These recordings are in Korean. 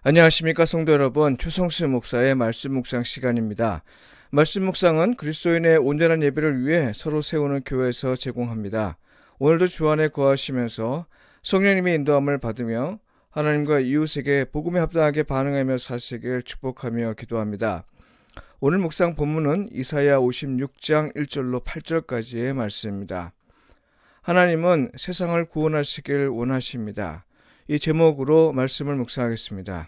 안녕하십니까 성도 여러분, 최성수 목사의 말씀 묵상 시간입니다. 말씀 묵상은 그리스도인의 온전한 예배를 위해 서로 세우는 교회에서 제공합니다. 오늘도 주 안에 거하시면서 성령님의 인도함을 받으며 하나님과 이웃에게 복음에 합당하게 반응하며 사시길 축복하며 기도합니다. 오늘 묵상 본문은 이사야 56장 1절로 8절까지의 말씀입니다. 하나님은 세상을 구원하시길 원하십니다. 이 제목으로 말씀을 묵상하겠습니다.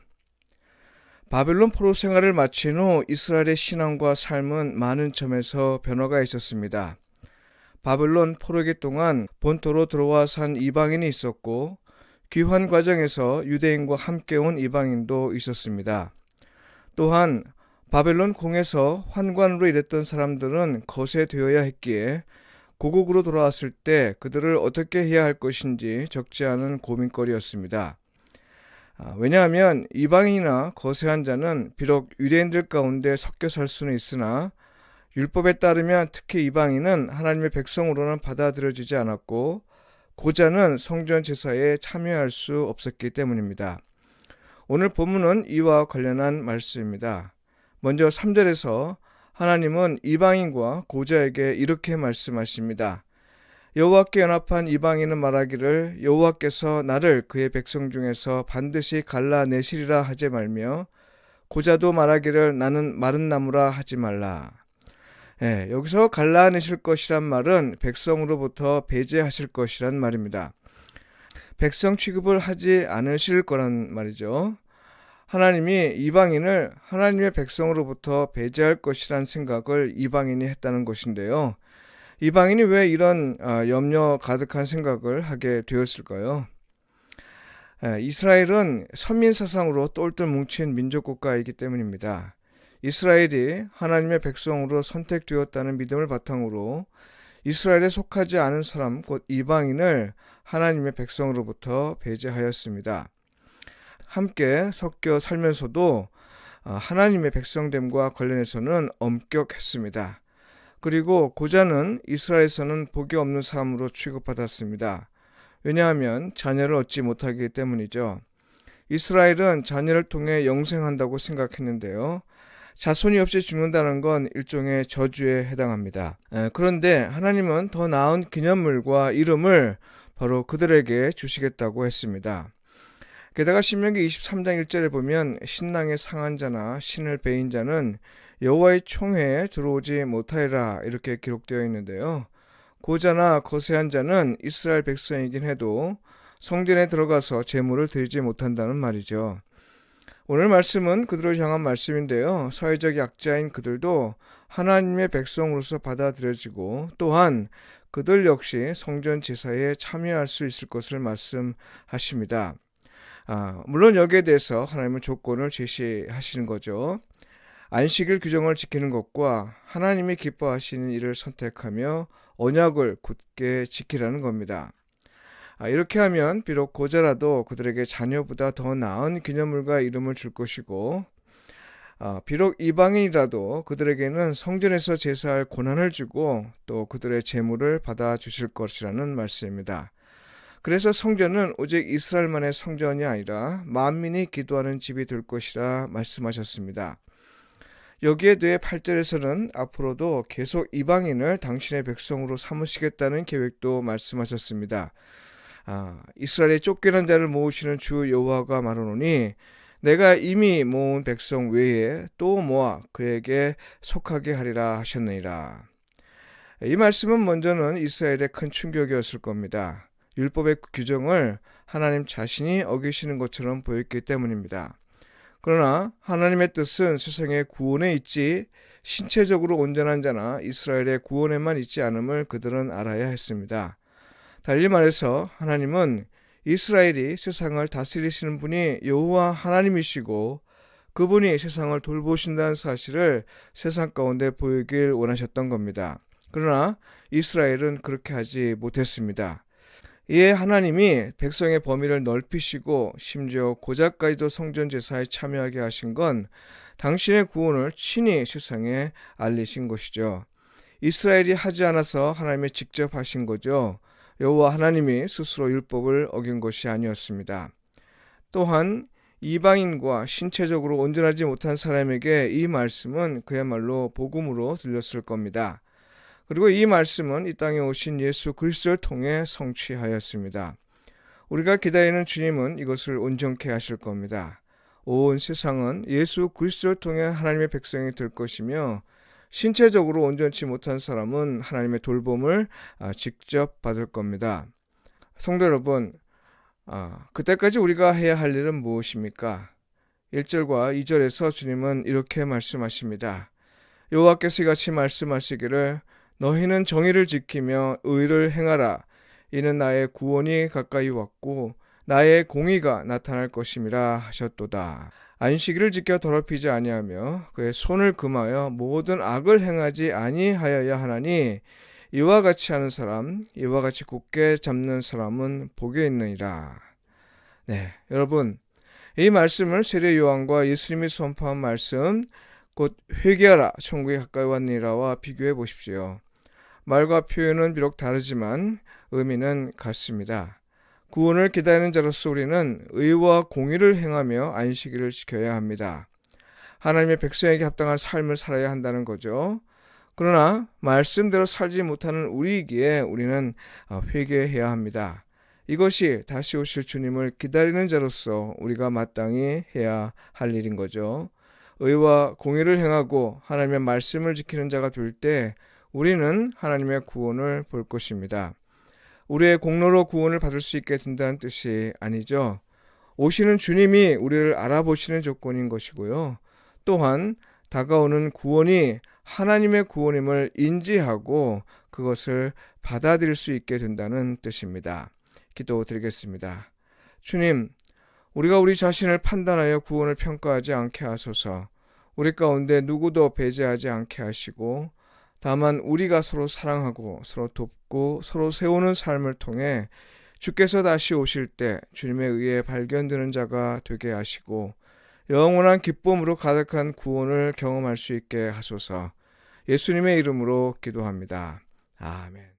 바벨론 포로 생활을 마친 후 이스라엘의 신앙과 삶은 많은 점에서 변화가 있었습니다. 바벨론 포로기 동안 본토로 들어와 산 이방인이 있었고, 귀환 과정에서 유대인과 함께 온 이방인도 있었습니다. 또한 바벨론 궁에서 환관으로 일했던 사람들은 거세되어야 했기에 고국으로 돌아왔을 때 그들을 어떻게 해야 할 것인지 적지 않은 고민거리였습니다. 왜냐하면 이방인이나 거세한 자는 비록 유대인들 가운데 섞여 살 수는 있으나 율법에 따르면 특히 이방인은 하나님의 백성으로는 받아들여지지 않았고 고자는 성전 제사에 참여할 수 없었기 때문입니다. 오늘 본문은 이와 관련한 말씀입니다. 먼저 3절에서 하나님은 이방인과 고자에게 이렇게 말씀하십니다. 여호와께 연합한 이방인은 말하기를 여호와께서 나를 그의 백성 중에서 반드시 갈라내시리라 하지 말며 고자도 말하기를 나는 마른 나무라 하지 말라. 여기서 갈라내실 것이란 말은 백성으로부터 배제하실 것이란 말입니다. 백성 취급을 하지 않으실 거란 말이죠. 하나님이 이방인을 하나님의 백성으로부터 배제할 것이란 생각을 이방인이 했다는 것인데요. 이방인이 왜 이런 염려 가득한 생각을 하게 되었을까요? 이스라엘은 선민 사상으로 똘똘 뭉친 민족 국가이기 때문입니다. 이스라엘이 하나님의 백성으로 선택되었다는 믿음을 바탕으로 이스라엘에 속하지 않은 사람, 곧 이방인을 하나님의 백성으로부터 배제하였습니다. 함께 섞여 살면서도 하나님의 백성됨과 관련해서는 엄격했습니다. 그리고 고자는 이스라엘에서는 복이 없는 사람으로 취급받았습니다. 왜냐하면 자녀를 얻지 못하기 때문이죠. 이스라엘은 자녀를 통해 영생한다고 생각했는데요. 자손이 없이 죽는다는 건 일종의 저주에 해당합니다. 그런데 하나님은 더 나은 기념물과 이름을 바로 그들에게 주시겠다고 했습니다. 게다가 신명기 23장 1절에 보면 신랑의 상한 자나 신을 베인 자는 여호와의 총회에 들어오지 못하리라 이렇게 기록되어 있는데요. 고자나 거세한 자는 이스라엘 백성이긴 해도 성전에 들어가서 제물을 드리지 못한다는 말이죠. 오늘 말씀은 그들을 향한 말씀인데요. 사회적 약자인 그들도 하나님의 백성으로서 받아들여지고 또한 그들 역시 성전 제사에 참여할 수 있을 것을 말씀하십니다. 물론 여기에 대해서 하나님은 조건을 제시하시는 거죠. 안식일 규정을 지키는 것과 하나님이 기뻐하시는 일을 선택하며 언약을 굳게 지키라는 겁니다. 이렇게 하면 비록 고자라도 그들에게 자녀보다 더 나은 기념물과 이름을 줄 것이고 비록 이방인이라도 그들에게는 성전에서 제사할 권한을 주고 또 그들의 재물을 받아주실 것이라는 말씀입니다. 그래서 성전은 오직 이스라엘만의 성전이 아니라 만민이 기도하는 집이 될 것이라 말씀하셨습니다. 여기에 대해 8절에서는 앞으로도 계속 이방인을 당신의 백성으로 삼으시겠다는 계획도 말씀하셨습니다. 이스라엘의 쫓겨난 자를 모으시는 주 여호와가 말하노니 내가 이미 모은 백성 외에 또 모아 그에게 속하게 하리라 하셨느니라. 이 말씀은 먼저는 이스라엘의 큰 충격이었을 겁니다. 율법의 규정을 하나님 자신이 어기시는 것처럼 보였기 때문입니다. 그러나 하나님의 뜻은 세상의 구원에 있지 신체적으로 온전한 자나 이스라엘의 구원에만 있지 않음을 그들은 알아야 했습니다. 달리 말해서 하나님은 이스라엘이 세상을 다스리시는 분이 여호와 하나님이시고 그분이 세상을 돌보신다는 사실을 세상 가운데 보이길 원하셨던 겁니다. 그러나 이스라엘은 그렇게 하지 못했습니다. 이에 하나님이 백성의 범위를 넓히시고 심지어 고자까지도 성전 제사에 참여하게 하신 건 당신의 구원을 친히 세상에 알리신 것이죠. 이스라엘이 하지 않아서 하나님이 직접 하신 거죠. 여호와 하나님이 스스로 율법을 어긴 것이 아니었습니다. 또한 이방인과 신체적으로 온전하지 못한 사람에게 이 말씀은 그야말로 복음으로 들렸을 겁니다. 그리고 이 말씀은 이 땅에 오신 예수 그리스도를 통해 성취하였습니다. 우리가 기다리는 주님은 이것을 온전케 하실 겁니다. 온 세상은 예수 그리스도를 통해 하나님의 백성이 될 것이며 신체적으로 온전치 못한 사람은 하나님의 돌봄을 직접 받을 겁니다. 성도 여러분, 그때까지 우리가 해야 할 일은 무엇입니까? 1절과 2절에서 주님은 이렇게 말씀하십니다. 여호와께서 이같이 말씀하시기를 너희는 정의를 지키며 의를 행하라. 이는 나의 구원이 가까이 왔고 나의 공의가 나타날 것임이라 하셨도다. 안식일을 지켜 더럽히지 아니하며 그의 손을 금하여 모든 악을 행하지 아니하여야 하나니 이와 같이 하는 사람, 이와 같이 굳게 잡는 사람은 복이 있느니라. 네, 여러분, 이 말씀을 세례 요한과 예수님이 선포한 말씀, 곧 회개하라, 천국이 가까이 왔느니라와 비교해 보십시오. 말과 표현은 비록 다르지만 의미는 같습니다. 구원을 기다리는 자로서 우리는 의와 공의를 행하며 안식일을 지켜야 합니다. 하나님의 백성에게 합당한 삶을 살아야 한다는 거죠. 그러나 말씀대로 살지 못하는 우리이기에 우리는 회개해야 합니다. 이것이 다시 오실 주님을 기다리는 자로서 우리가 마땅히 해야 할 일인 거죠. 의와 공의를 행하고 하나님의 말씀을 지키는 자가 될 때 우리는 하나님의 구원을 볼 것입니다. 우리의 공로로 구원을 받을 수 있게 된다는 뜻이 아니죠. 오시는 주님이 우리를 알아보시는 조건인 것이고요. 또한 다가오는 구원이 하나님의 구원임을 인지하고 그것을 받아들일 수 있게 된다는 뜻입니다. 기도드리겠습니다. 주님, 우리가 우리 자신을 판단하여 구원을 평가하지 않게 하소서. 우리 가운데 누구도 배제하지 않게 하시고 다만 우리가 서로 사랑하고 서로 돕고 서로 세우는 삶을 통해 주께서 다시 오실 때 주님에 의해 발견되는 자가 되게 하시고 영원한 기쁨으로 가득한 구원을 경험할 수 있게 하소서. 예수님의 이름으로 기도합니다. 아멘.